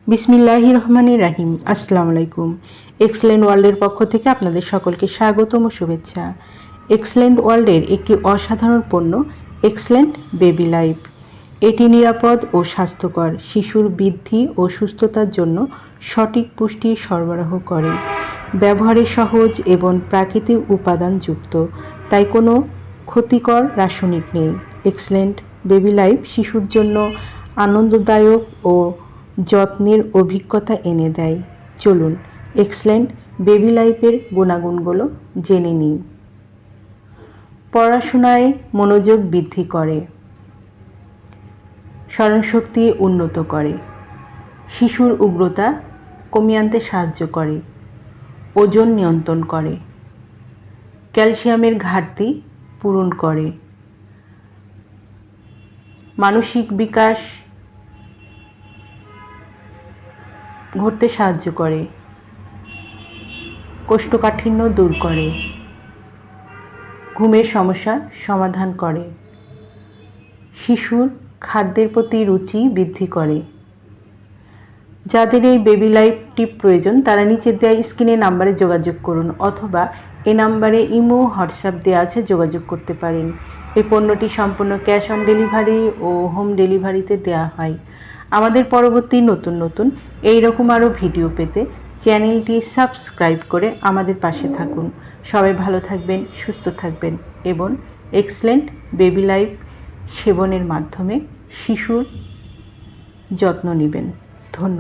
বিসমিল্লাহির রহমানির রাহিম। আসসালামু আলাইকুম। এক্সেলেন্ট ওয়ার্ল্ডের পক্ষ থেকে আপনাদের সকলকে স্বাগতম ও শুভেচ্ছা। এক্সেলেন্ট ওয়ার্ল্ডের একটি অসাধারণ পণ্য এক্সেলেন্ট বেবি লাইফ। এটি নিরাপদ ও স্বাস্থ্যকর শিশুর বৃদ্ধি ও সুস্থতার জন্য সঠিক পুষ্টি সরবরাহ করে। ব্যবহারে সহজ এবং প্রাকৃতিক উপাদানযুক্ত, তাই কোনো ক্ষতিকর রাসায়নিক নেই। এক্সেলেন্ট বেবি লাইফ শিশুর জন্য আনন্দদায়ক ও যত্নের অভিজ্ঞতা এনে দেয়। চলুন এক্সেলেন্ট বেবি লাইফের গুণাগুণগুলো জেনে নিই। পড়াশোনায় মনোযোগ বৃদ্ধি করে, স্মরণশক্তি উন্নত করে, শিশুর উগ্রতা কমিয়ে আনতে সাহায্য করে, ওজন নিয়ন্ত্রণ করে, ক্যালসিয়ামের ঘাটতি পূরণ করে, মানসিক বিকাশ ঘটতে সাহায্য করে, কোষ্ঠকাঠিন্য দূর করে, ঘুমের সমস্যা সমাধান করে, শিশুর খাদ্যের প্রতি রুচি বৃদ্ধি করে। যাদের এই বেবি লাইফ টিপ প্রয়োজন তারা নিচে দেওয়া স্ক্রিনে নাম্বারে যোগাযোগ করুন, অথবা এই নাম্বারে ইমো হোয়াটসঅ্যাপ দেওয়া আছে, যোগাযোগ করতে পারেন। এই পণ্যটি সম্পূর্ণ ক্যাশ অন ডেলিভারি ও হোম ডেলিভারিতে দেওয়া হয়। আমাদের পরবর্তী নতুন এইরকম আরও ভিডিও পেতে চ্যানেলটি সাবস্ক্রাইব করে আমাদের পাশে থাকুন। সবাই ভালো থাকবেন, সুস্থ থাকবেন এবং এক্সেলেন্ট বেবি লাইফ সেবনের মাধ্যমে শিশুর যত্ন নেবেন। ধন্যবাদ।